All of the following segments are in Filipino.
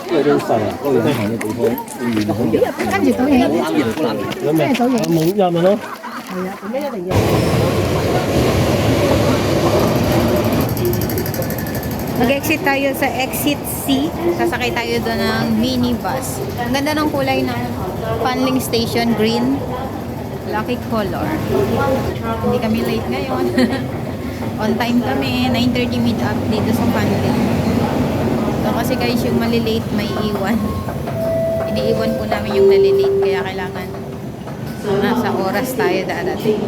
这个就是散了，我有那行的补充，跟住倒影，咩倒影？蒙入咪咯。係啊，咁樣一定要。Mag-exit tayo sa exit C. Sasakay tayo doon ng minibus. Ang ganda ng kulay ng Fanling Station, green. Lucky color. Hindi kami late ngayon. On time kami. 9:30 meet up dito sa Fanling. So kasi guys, yung malilate may iwan. Iniiwan po namin yung nalilate. Kaya kailangan nasa oras tayo dadating.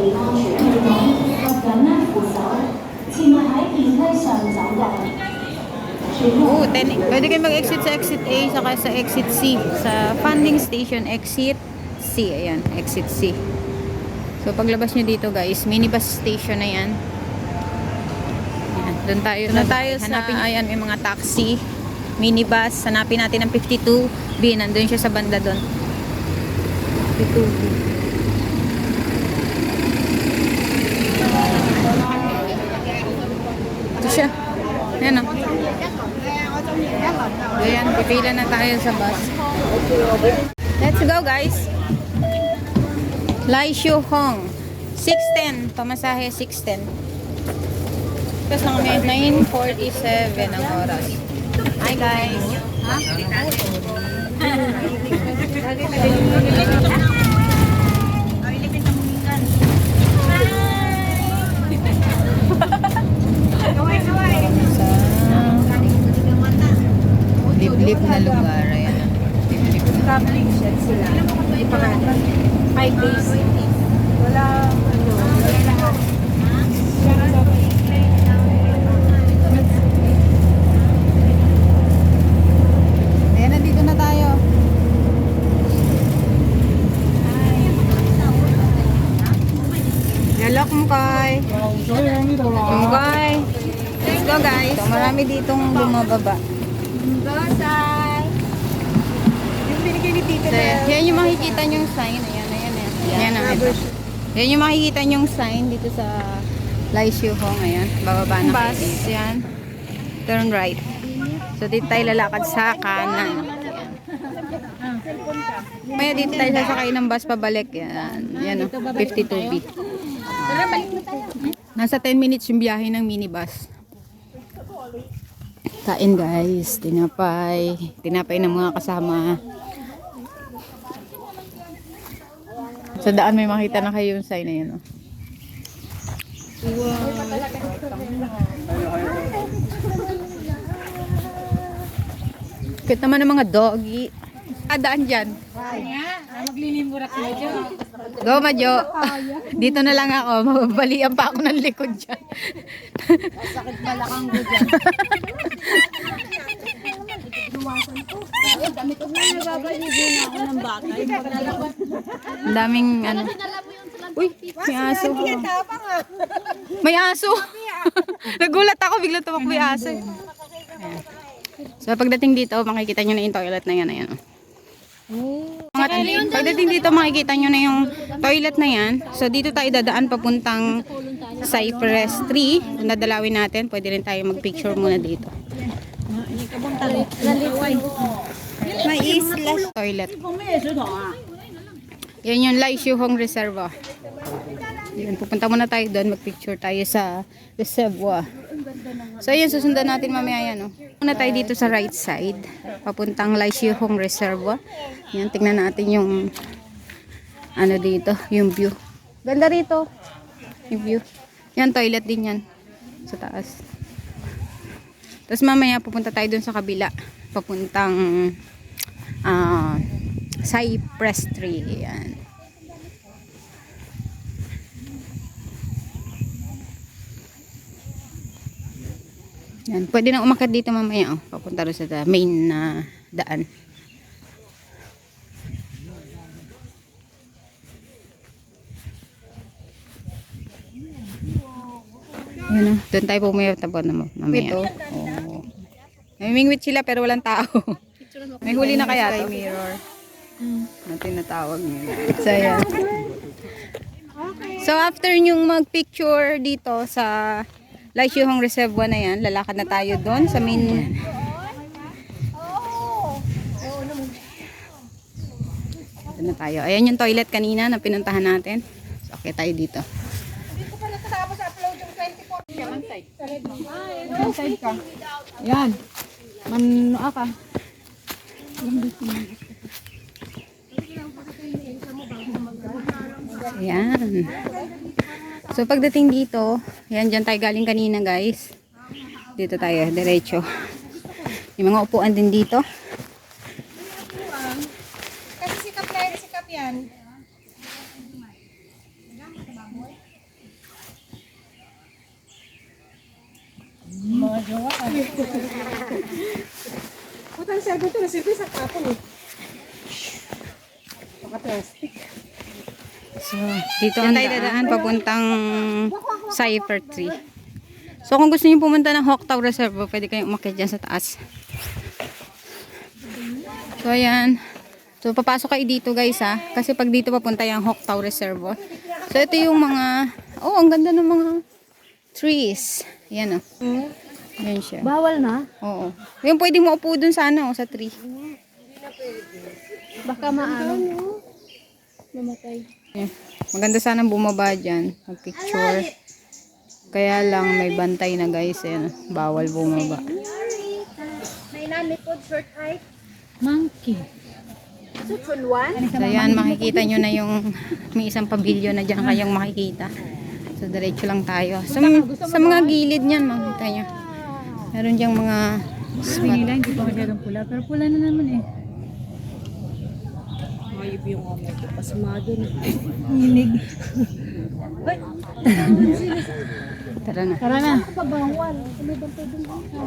Oh, 10. Pwede kayo mag-exit sa exit A saka sa exit C. Sa Fanling Station, exit C. Ayan, exit C. So, paglabas nyo dito guys, minibus station na yan. Ayan, doon tayo. Hanapin, ayan, may mga taxi, minibus. Hanapin natin ang 52B. Nandun siya sa banda doon. 52B. Ito siya. Ayan o. Ayan, pipila na tayo sa bus. Let's go guys. Lai Shu Hong. 6:10. Pamasahe 6:10. Tapos lang kami. 9:47 ang oras. Hi guys. Ha? Liblib na lugar. Ayan. Liblib na. Traveling shed sila. Ipangalan. 5 days. Wala, ano, wala lahat. Ayan, nandito na tayo. Yalok Mukay. Mukay. Let's go guys. So, marami ditong bumababa. Yung binigay ni Tita So, na yan yung makikita nyong sign. Ayan, ayan, ayan. Ayan, ayan. Yan yung makikita nyong sign dito sa Lai Shu Hong. Ayan, bababa na kayo dito. Yan. Turn right. So, dito tayo lalakad sa kanan. Ayan. Maya dito tayo sasakay ng bus pabalik. Yan. Yan o, 52B. Nasa 10 minutes yung biyahe ng minibus. Kain guys, tinapay ng mga kasama. Sa daan may makita na kayo yung sign na yun. Oh. Wow. Cute naman ng mga doggy. Daan dyan. maglilimurak na dyan. Go Majo. Dito na lang ako. Mababalian pa ako ng likod dyan. Sakit balakang ko dyan. Dami ko na nababaligo na ako ng baka. Ang daming ano. Uy, may aso. May aso. Nagulat ako. Bigla tumakbo yung aso. Ayan. So pagdating dito, makikita nyo na yung toilet na yan. Ayan. Pagdating dito, makikita nyo na yung toilet na yan. So dito tayo dadaan papuntang Cypress Tree. Kung dadalawin natin, pwede rin tayo mag-picture muna dito. May isla. Toilet. Yan yung Lai Shu Hong Reservoir. Yan, pupunta muna tayo doon. Mag-picture tayo sa reservoir. So yun, susundan natin mamaya yan. Muna tayo dito sa right side. Papuntang Lai Shu Hong Reservoir. Yan, tingnan natin yung ano dito, yung view. Ganda rito. Yung view. Yan, toilet din yan. Sa taas. Tapos mamaya pupunta tayo dun sa kabila. Papuntang Cypress Tree. Yan. Yan. Pwede na umakyat dito mamaya. Oh. Papunta rin sa main na daan. Yan, doon tayo pumayat na mamaya. Oh. Namimingwit sila pero walang tao. May huli na kaya to? Mirror. Natin natawag nila. So, yan. So, after nyong mag-picture dito sa Laisyuhang Reservoir na yan. Lalakad na tayo doon sa main. Ito na tayo. Ayan yung toilet kanina na pinuntahan natin. So, okay tayo dito. Hindi ko pa nakatapos upload yung 24. Yan, side. Side ka. Yan. Ka. Ayan. So, pagdating dito, yan, dyan tayo galing kanina, guys. Dito tayo, diretso. Yung mga upuan din dito. Kasi sikap yan. Mga jowa ka. Putang servo ito, nasilbi sa kapon eh. Pagka-plastic. So, dito ang tayo dadaan papuntang Cypher Tree. So, kung gusto niyo pumunta ng Hawktao Reservoir, pwede kayong umakyat dyan sa taas. So, ayan. So, papasok kayo dito, guys, ha. Kasi pag dito papunta yung Hawktao Reservoir. So, ito yung mga, oh, ang ganda ng mga trees. Ayan, oh. Ayan siya. Bawal na. Oo. Yung pwedeng maupo dun sana, oh, sa tree. Baka maano. Mamatay. Eh, maganda sana bumaba dyan. Mag-picture. Kaya lang may bantay na, guys. Ayan, bawal bumaba. May nami po, short height. Monkey. Full one. So, ayan, makikita nyo na yung may isang pavilion na dyan kayong makikita. So, diretso lang tayo. Sa mga gilid niyan, makikita nyo. Meron dyang mga Sabi nila, hindi pa masyadong pula. Pero pula na naman eh. Mayib yung amo ko. Pasmado na. Hilig. Tara na. Tara na.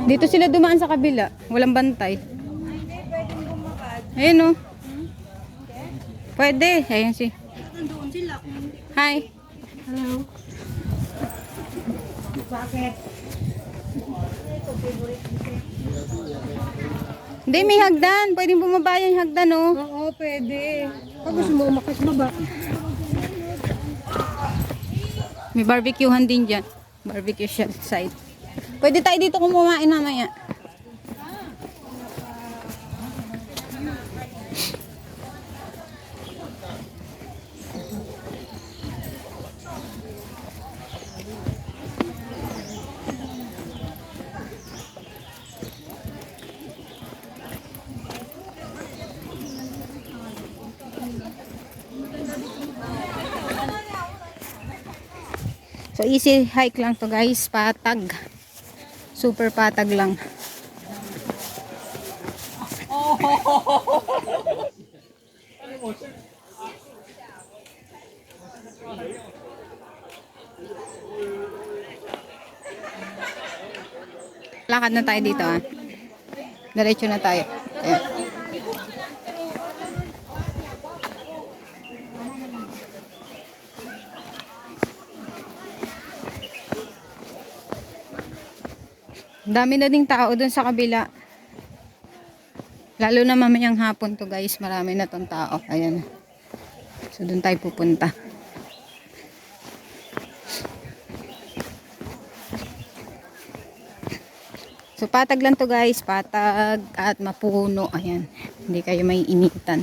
Dito sila dumaan sa kabila. Walang bantay. Ayun, oh. Pwede. Ayan si. Hi. Hello. Hindi, may hagdan. Pwedeng bumaba yung hagdan, oh. Oo, pwede. Pag gusto mo umakas baba. May barbecuehan din dyan. Barbecue site. Pwede tayo dito kung kumain mamaya. So, easy hike lang to, guys. Patag. Super patag lang. Lakad na tayo dito, ah. Diretso na tayo. Ayan. Dami na ding tao dun sa kabila. Lalo na mamayang hapon to, guys. Marami na tong tao. Ayan. So, dun tayo pupunta. So, patag lang to, guys. Patag at mapuno. Ayan. Hindi kayo may initan.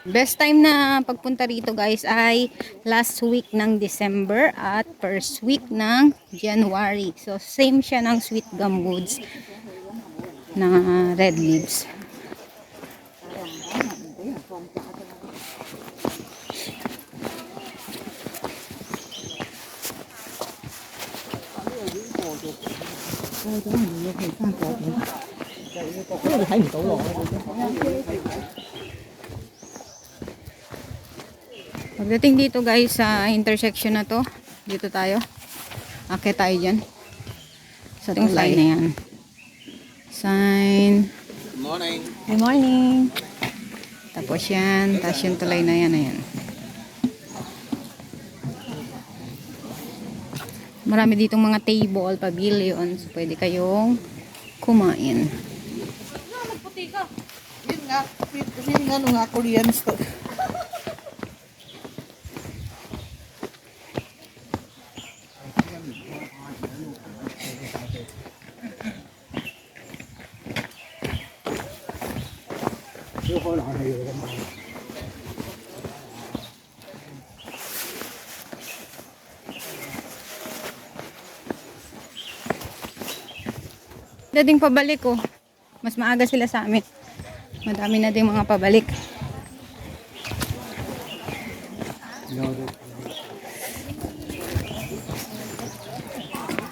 Best time na pagpunta rito, guys, ay last week ng December at first week ng January. So, same siya ng sweet gum woods na red leaves. Pagdating dito, guys, sa intersection na to, dito tayo. Akit tayo dyan. Sa tulay na yan. Sign. Good morning. Good morning. Tapos yan. Tapos yung tulay na yan. Ayan. Marami ditong mga table, pavilion. So, pwede kayong kumain. Yun nga, Korean store. Dading pabalik oh. Mas maaga sila sa amin. Madami na din mga pabalik.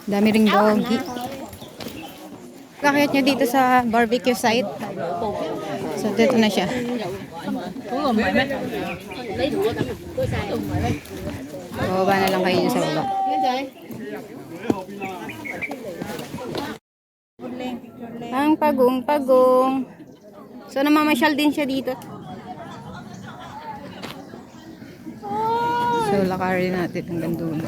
Dami ring doggy. Kakayat nyo dito sa barbecue site. So, dito na siya. Bababa na lang kayo dyan sa baba. Ang pagong. So, namamasyal din siya dito. So, lakarin natin hanggang dulo.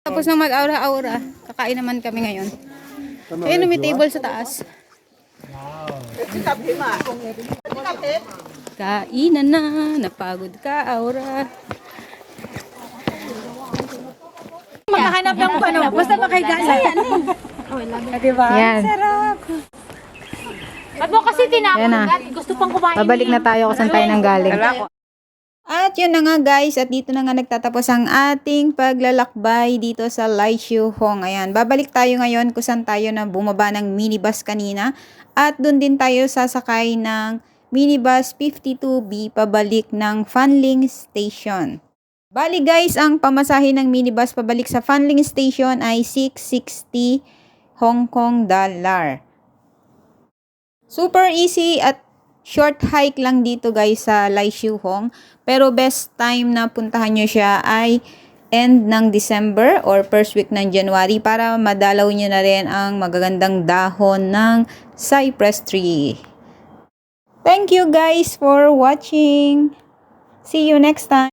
Tapos na mag-aura-aura, kakain naman kami ngayon. Ayun, may table sa taas. Kainan na, napagod ka, aura. Makahanap ng ano, basta makaiga yan eh. Diba? Yan. Sarap. Ba't mo kasi Yan na. tinapon? Gusto pang kumain. Babalik na tayo kung saan tayo nang galing. At yun na nga guys, at dito na nga nagtatapos ang ating paglalakbay dito sa Laishu Hong. Ayan, babalik tayo ngayon kung saan tayo na bumaba ng minibus kanina. At dun din tayo sasakay ng minibus 52B pabalik ng Fanling Station. Bali guys, ang pamasahe ng minibus pabalik sa Fanling Station ay 660 Hong Kong dollar. Super easy at short hike lang dito guys sa Laishu Hong. Pero best time na puntahan nyo siya ay end ng December or first week ng January para madalaw nyo na rin ang magagandang dahon ng cypress tree. Thank you guys for watching. See you next time.